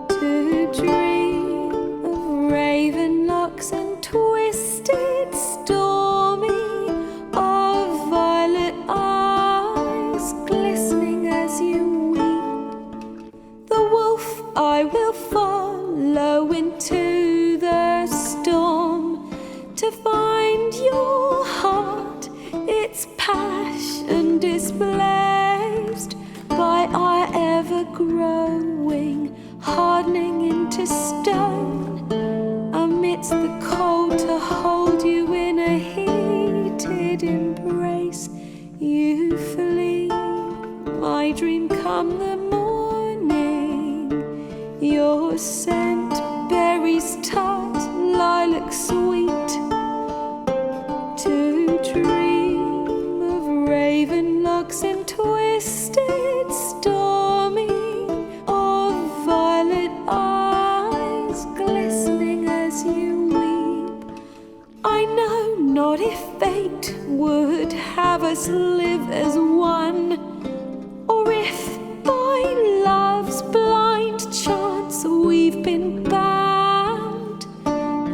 to dream of raven locks and twisted, stormy, of violet eyes glistening as you weep. The wolf I will follow into the storm, to find your heart, its passion displaced by our ever-growing, hardening into stone, amidst the cold to hold you in a heated embrace. You flee, my dream come the morning. Your scent, berries tart, lilac sweet, to dream of raven locks and twisted, stormy, of violet eyes glistening as you weep. I know not if fate would have us live as one, or if by love's blind chance we've been bound.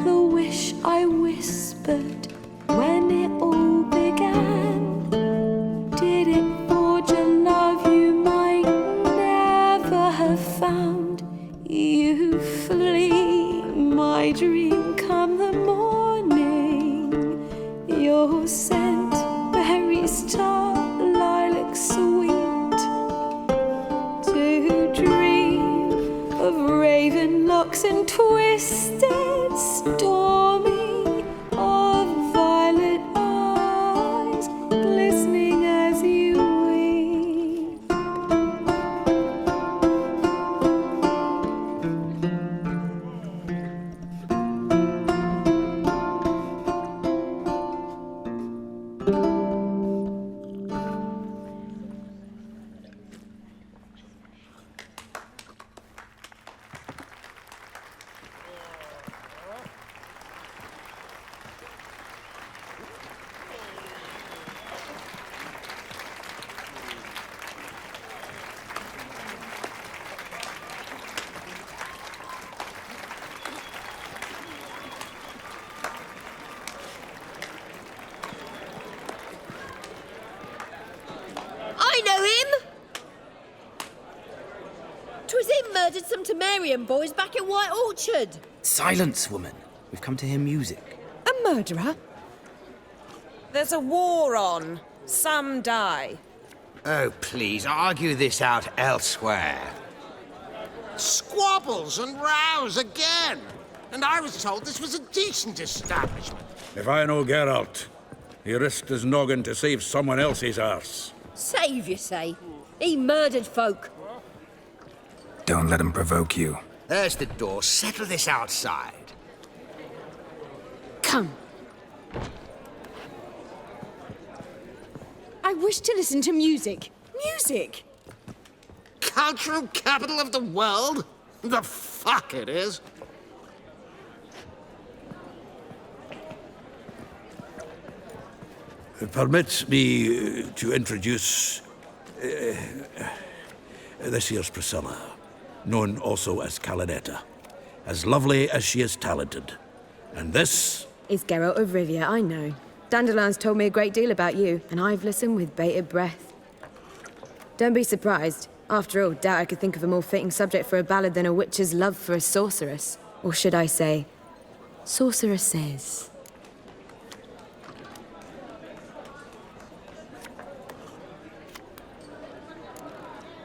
The wish I whispered when it all began, did it forge a love you might never have found? You flee, my dream come the morning. Your scent, berries tart, lilac sweet, to dream of raven locks and twisted, stormy, of violet eyes glistening as you weep. some Temerian boys back in White Orchard. Silence, woman. We've come to hear music. A murderer? There's a war on. Some die. Oh, please, argue this out elsewhere. Squabbles and rows again. And I was told this was a decent establishment. If I know Geralt, he risked his noggin to save someone else's arse. Save, you say? He murdered folk. Don't let him provoke you. There's the door. Settle this outside. Come. I wish to listen to music. Music! Cultural capital of the world? The fuck it is. Permit me to introduce this here's Priscilla, known also as Calinetta. As lovely as she is talented. And this Is Geralt of Rivia, I know. Dandelion's told me a great deal about you, and I've listened with bated breath. Don't be surprised. After all, doubt I could think of a more fitting subject for a ballad than a witch's love for a sorceress. Or should I say, sorceresses.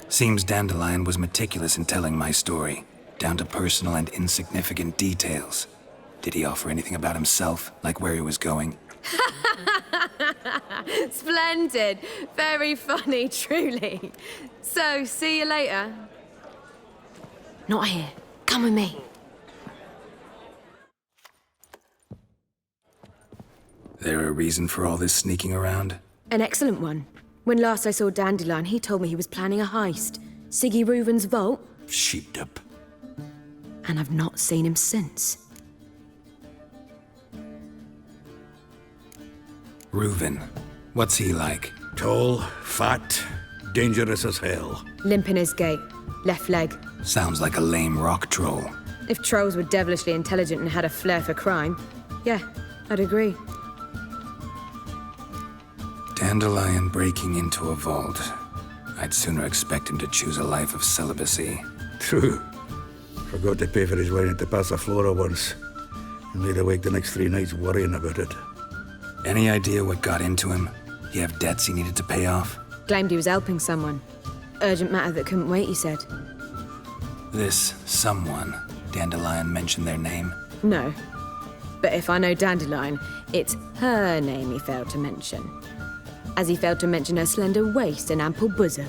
Seems Dandelion was meticulous in telling my story, down to personal and insignificant details. Did he offer anything about himself, like where he was going? Splendid. Very funny, truly. So, see you later. Not here. Come with me. There a reason for all this sneaking around? An excellent one. When last I saw Dandelion, he told me he was planning a heist. Siggy Reuven's vault. sheepdip. And I've not seen him since. Reuven. What's he like? Tall, fat, dangerous as hell. Limp in his gait. Left leg. Sounds like a lame rock troll. If trolls were devilishly intelligent and had a flair for crime, yeah, I'd agree. Dandelion breaking into a vault. I'd sooner expect him to choose a life of celibacy. True. Forgot to pay for his wine at the Passaflora once. And laid awake the next 3 nights worrying about it. Any idea what got into him? He have debts he needed to pay off? Claimed he was helping someone. Urgent matter that couldn't wait, he said. This someone, Dandelion mentioned their name? No. But if I know Dandelion, it's her name he failed to mention. As he failed to mention her slender waist and ample bosom.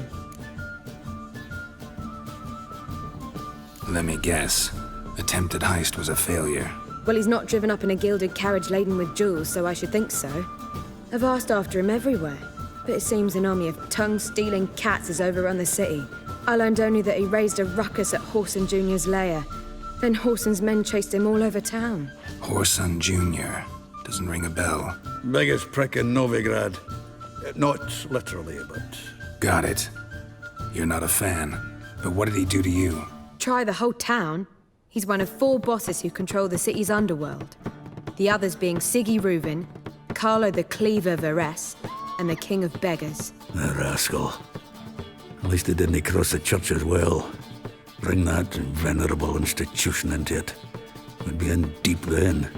Let me guess. Attempted heist was a failure. Well, he's not driven up in a gilded carriage laden with jewels, so I should think so. I've asked after him everywhere, but it seems an army of tongue-stealing cats has overrun the city. I learned only that he raised a ruckus at Whoreson Jr.'s lair. Then Whoreson's men chased him all over town. Whoreson Jr. Doesn't ring a bell. Biggest prick in Novigrad. Not literally, but... Got it. You're not a fan. But what did he do to you? Try the whole town. He's one of 4 bosses who control the city's underworld. The others being Siggy Reuven, Carlo the Cleaver Varese, and the King of Beggars. The rascal. At least he didn't cross the church as well. Bring that venerable institution into it. We'd be in deep then.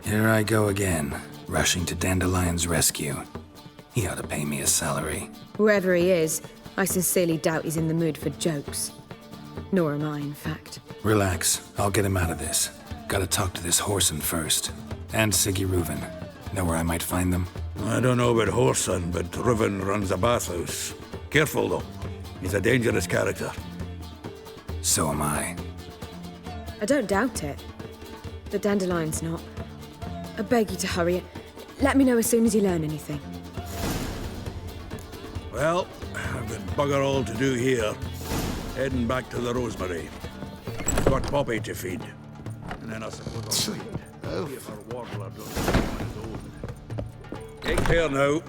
Here I go again, rushing to Dandelion's rescue. He ought to pay me a salary. Whoever he is, I sincerely doubt he's in the mood for jokes. Nor am I, in fact. Relax, I'll get him out of this. Gotta talk to this Whoreson first. And Siggy Reuven. Know where I might find them? I don't know about Whoreson, but Reuven runs a bathhouse. Careful, though. He's a dangerous character. So am I. I don't doubt it. But Dandelion's not. I beg you to hurry it. Let me know as soon as you learn anything. Well, I've got bugger all to do here. Heading back to the Rosemary. Got Poppy to feed. And then I suppose I'll wait. Take care now.